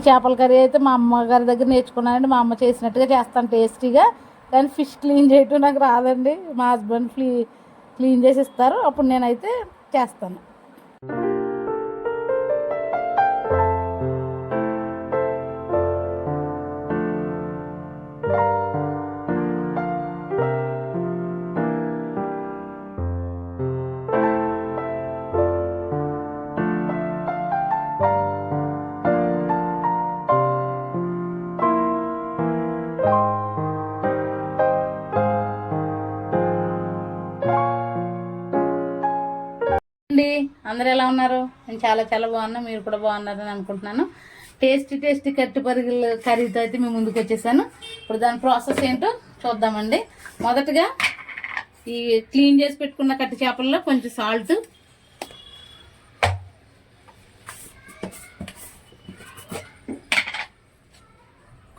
చేపల కర్రీ అయితే మా అమ్మగారి దగ్గర నేర్చుకున్నానండి. మా అమ్మ చేసినట్టుగా చేస్తాను టేస్టీగా. కానీ ఫిష్ క్లీన్ చేయటం నాకు రాదండి. మా హస్బెండ్ క్లీన్ చేసి ఇస్తారు, అప్పుడు నేనైతే చేస్తాను. అందరూ ఎలా ఉన్నారు? నేను చాలా చాలా బాగున్నా, మీరు కూడా బాగున్నారని అనుకుంటున్నాను. టేస్టీ కట్టి పరిగెల కర్రీతో అయితే మేము ముందుకు వచ్చేసాను. ఇప్పుడు దాని ప్రాసెస్ ఏంటో చూద్దామండి. మొదటగా ఈ క్లీన్ చేసి పెట్టుకున్న కట్టి చేపల్లో కొంచెం సాల్ట్,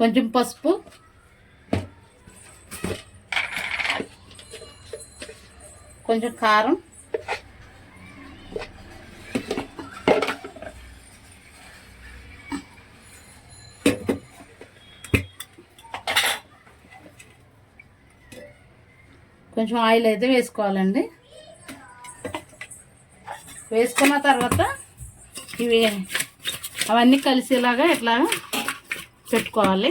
కొంచెం పసుపు, కొంచెం కారం, కొంచెం ఆయిల్ అయితే వేసుకోవాలండి. వేసుకున్న తర్వాత ఇవి అవన్నీ కలిసేలాగా ఇట్లా పెట్టుకోవాలి.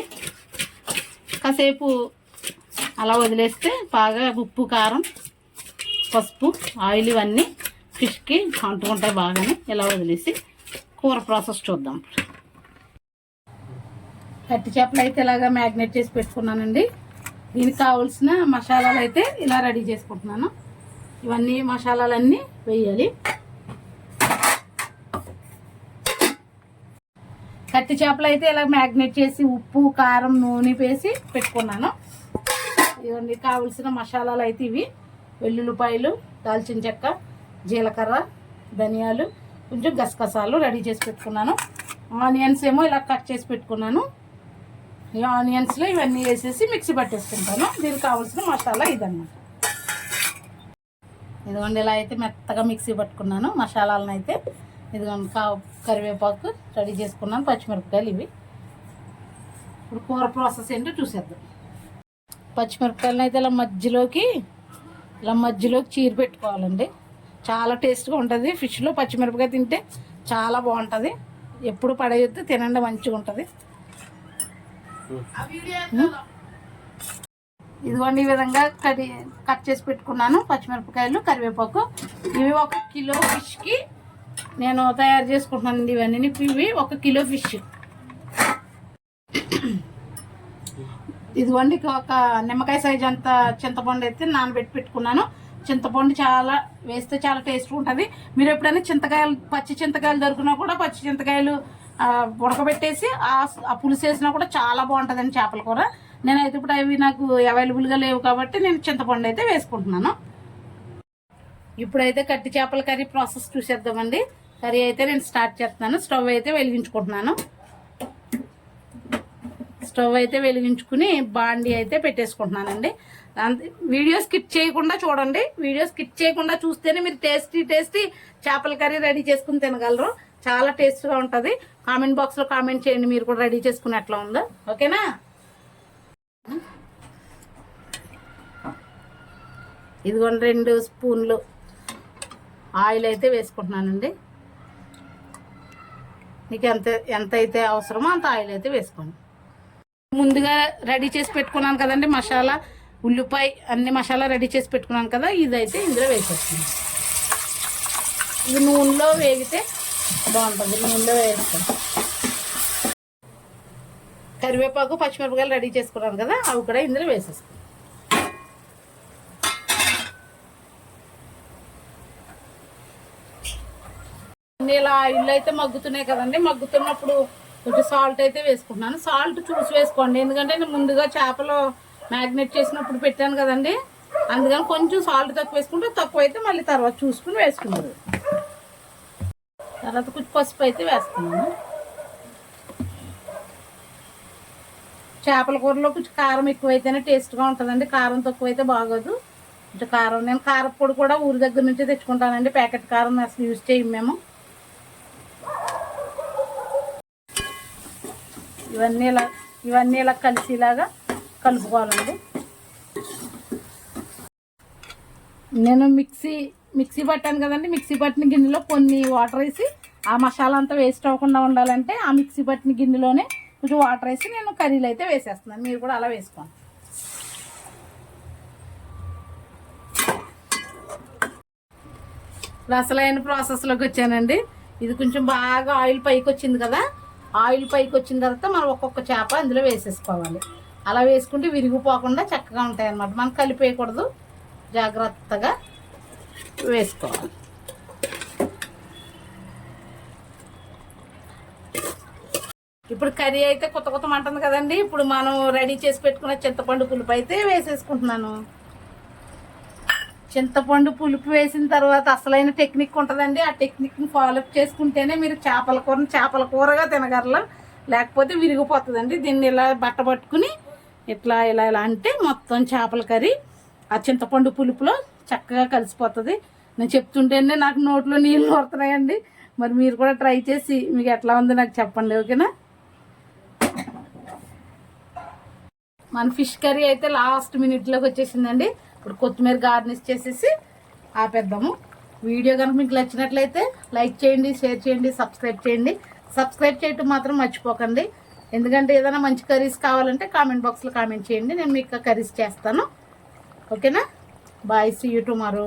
కాసేపు అలా వదిలేస్తే బాగా ఉప్పు, కారం, పసుపు, ఆయిల్ ఇవన్నీ ఫిష్కి అంటుకుంటాయి బాగానే. ఇలా వదిలేసి కూర ప్రాసెస్ చూద్దాం. కట్టి చేపలు అయితే ఇలాగా మ్యాగ్నేట్ చేసి పెట్టుకున్నానండి. దీనికి కావాల్సిన మసాలాలు అయితే ఇలా రెడీ చేసుకుంటున్నాను. ఇవన్నీ మసాలాలన్నీ వేయాలి. కట్టి చేపలు అయితే ఇలా మ్యాగ్నేట్ చేసి ఉప్పు, కారం, నూనె వేసి పెట్టుకున్నాను. ఇవన్నీ కావాల్సిన మసాలాలు అయితే ఇవి: వెల్లుల్లిపాయలు, దాల్చిన చెక్క, జీలకర్ర, ధనియాలు, కొంచెం గసగసాలు రెడీ చేసి పెట్టుకున్నాను. ఆనియన్స్ ఏమో ఇలా కట్ చేసి పెట్టుకున్నాను. ఈ ఆనియన్స్లో ఇవన్నీ వేసేసి మిక్సీ పట్టేసుకుంటాను. దీనికి కావాల్సిన మసాలా ఇదన్నమాట. ఇదిగోండి ఇలా అయితే మెత్తగా మిక్సీ పట్టుకున్నాను మసాలాలను అయితే. ఇదిగోండి కరివేపాకు రెడీ చేసుకున్నాను, పచ్చిమిరపకాయలు ఇవి. ఇప్పుడు కూర ప్రాసెస్ ఏంటో చూసేద్దాం. పచ్చిమిరపకాయలను అయితే ఇలా మధ్యలోకి చీరి పెట్టుకోవాలండి. చాలా టేస్ట్గా ఉంటుంది. ఫిష్లో పచ్చిమిరపకాయ తింటే చాలా బాగుంటుంది. ఎప్పుడు పడేయొద్దు, తినండి, మంచిగా ఉంటుంది. ఇదిగోండి ఈ విధంగా కట్ చేసి పెట్టుకున్నాను పచ్చిమిరపకాయలు, కరివేపాకు. ఇవి 1 కిలో ఫిష్కి నేను తయారు చేసుకుంటున్నానండి. ఇవన్నీ ఇవి 1 కిలో ఫిష్. ఇదిగోండి ఒక నిమ్మకాయ సైజు అంత చింతపండు అయితే నానబెట్టి పెట్టుకున్నాను. చింతపండు చాలా వేస్తే చాలా టేస్ట్గా ఉంటుంది. మీరు ఎప్పుడైనా పచ్చి చింతకాయలు దొరికినా కూడా పచ్చి చింతకాయలు ఉడకబెట్టేసి ఆ పులుసు వేసినా కూడా చాలా బాగుంటుందండి చేపల కూర. నేనైతే ఇప్పుడు అవి నాకు అవైలబుల్గా లేవు కాబట్టి నేను చింతపండు అయితే వేసుకుంటున్నాను. ఇప్పుడైతే కట్టి చేపల కర్రీ ప్రాసెస్ చూసేద్దామండి. కర్రీ అయితే నేను స్టార్ట్ చేస్తున్నాను. స్టవ్ అయితే వెలిగించుకుంటున్నాను. స్టవ్ అయితే వెలిగించుకుని బాండి అయితే పెట్టేసుకుంటున్నానండి. వీడియో స్కిప్ చేయకుండా చూడండి. వీడియో స్కిప్ చేయకుండా చూస్తేనే మీరు టేస్టీ చేపల కర్రీ రెడీ చేసుకుని తినగలరు. చాలా టేస్ట్గా ఉంటుంది. కామెంట్ బాక్స్లో కామెంట్ చేయండి మీరు కూడా రెడీ చేసుకుని ఎట్లా ఉందో. ఓకేనా? ఇదిగోండి 2 స్పూన్లు ఆయిల్ అయితే వేసుకుంటున్నానండి. మీకు ఎంత అయితే అవసరమో అంత ఆయిల్ అయితే వేసుకోండి. ముందుగా రెడీ చేసి పెట్టుకున్నాను కదండి మసాలా, ఉల్లిపాయ అన్ని మసాలా రెడీ చేసి పెట్టుకున్నాను కదా, ఇదైతే ఇందులో వేసేస్తున్నాను. ఇది నూనెలో వేగితే బాగుంటుంది. నూనెలో వేస్తాం. కరివేపాకు, పచ్చిమిరపకాయలు రెడీ చేసుకున్నాను కదా, అవి కూడా ఇందులో వేసేస్తాం. ఇలా ఇల్లు అయితే మగ్గుతున్నాయి కదండి. మగ్గుతున్నప్పుడు కొంచెం సాల్ట్ అయితే వేసుకుంటున్నాను. సాల్ట్ చూసి వేసుకోండి, ఎందుకంటే నేను ముందుగా చేపలు మ్యాగ్నేట్ చేసినప్పుడు పెట్టాను కదండి, అందుకని కొంచెం సాల్ట్ తక్కువ వేసుకుంటే, తక్కువ అయితే మళ్ళీ తర్వాత చూసుకుని వేసుకున్నారు. తర్వాత కొంచెం పసుపు అయితే వేస్తున్నాను. చేపల కూరలో కొంచెం కారం ఎక్కువైతేనే టేస్ట్గా ఉంటుందండి. కారం తక్కువైతే బాగోదు. కొంచెం కారం, నేను కారపొడి కూడా ఊరి దగ్గర నుంచి తెచ్చుకుంటానండి. ప్యాకెట్ కారం అసలు యూజ్ చేయం మేము. ఇవన్నీ ఇలా కలిసిలాగా కలుపుకోవాలండి. నేను మిక్సీ పట్టాను కదండి, మిక్సీ పట్టిన గిన్నెలో కొన్ని వాటర్ వేసి ఆ మసాలా అంతా వేస్ట్ అవ్వకుండా ఉండాలంటే ఆ మిక్సీ పట్టిన గిన్నెలోనే కొంచెం వాటర్ వేసి నేను కర్రీలు అయితే వేసేస్తున్నాను. మీరు కూడా అలా వేసుకోండి. అసలైన ప్రాసెస్లోకి వచ్చానండి. ఇది కొంచెం బాగా ఆయిల్ పైకి వచ్చింది కదా, ఆయిల్ పైకి వచ్చిన తర్వాత మనం ఒక్కొక్క చేప అందులో వేసేసుకోవాలి. అలా వేసుకుంటే విరిగిపోకుండా చక్కగా ఉంటాయి అన్నమాట. మనం కలిపేయకూడదు, జాగ్రత్తగా వేసుకోవాలి. ఇప్పుడు కర్రీ అయితే కొత్త కొత్త మంటుంది కదండి. ఇప్పుడు మనం రెడీ చేసి పెట్టుకున్న చింతపండు పులుపు అయితే వేసేసుకుంటున్నాను. చింతపండు పులుపు వేసిన తర్వాత అసలైన టెక్నిక్ ఉంటుందండి. ఆ టెక్నిక్ని ఫాలో అప్ చేసుకుంటేనే మీరు చేపల కూరగా తినగలరు, లేకపోతే విరిగిపోతుందండి. దీన్ని ఇలా బట్ట పట్టుకుని ఇట్లా ఇలా అంటే మొత్తం చేపల కర్రీ ఆ చింతపండు పులుపులో చక్కగా కలిసిపోతుంది. నేను చెప్తుంటేనే నాకు నోట్లో నీళ్ళు ఊరుతున్నాయండి. మరి మీరు కూడా ట్రై చేసి మీకు ఎట్లా ఉందో నాకు చెప్పండి, ఓకేనా? మన ఫిష్ కర్రీ అయితే లాస్ట్ మినిట్లోకి వచ్చేసిందండి. ఇప్పుడు కొత్తిమీర గార్నిష్ చేసేసి ఆపేద్దాము. వీడియో కనుక మీకు నచ్చినట్లయితే లైక్ చేయండి, షేర్ చేయండి, సబ్స్క్రైబ్ చేయండి. సబ్స్క్రైబ్ చేయటం మాత్రం మర్చిపోకండి. ఎందుకంటే ఏదైనా మంచి కర్రీస్ కావాలంటే కామెంట్ బాక్స్లో కామెంట్ చేయండి, నేను మీకు కర్రీస్ చేస్తాను. ఓకేనా? Bye, see you tomorrow.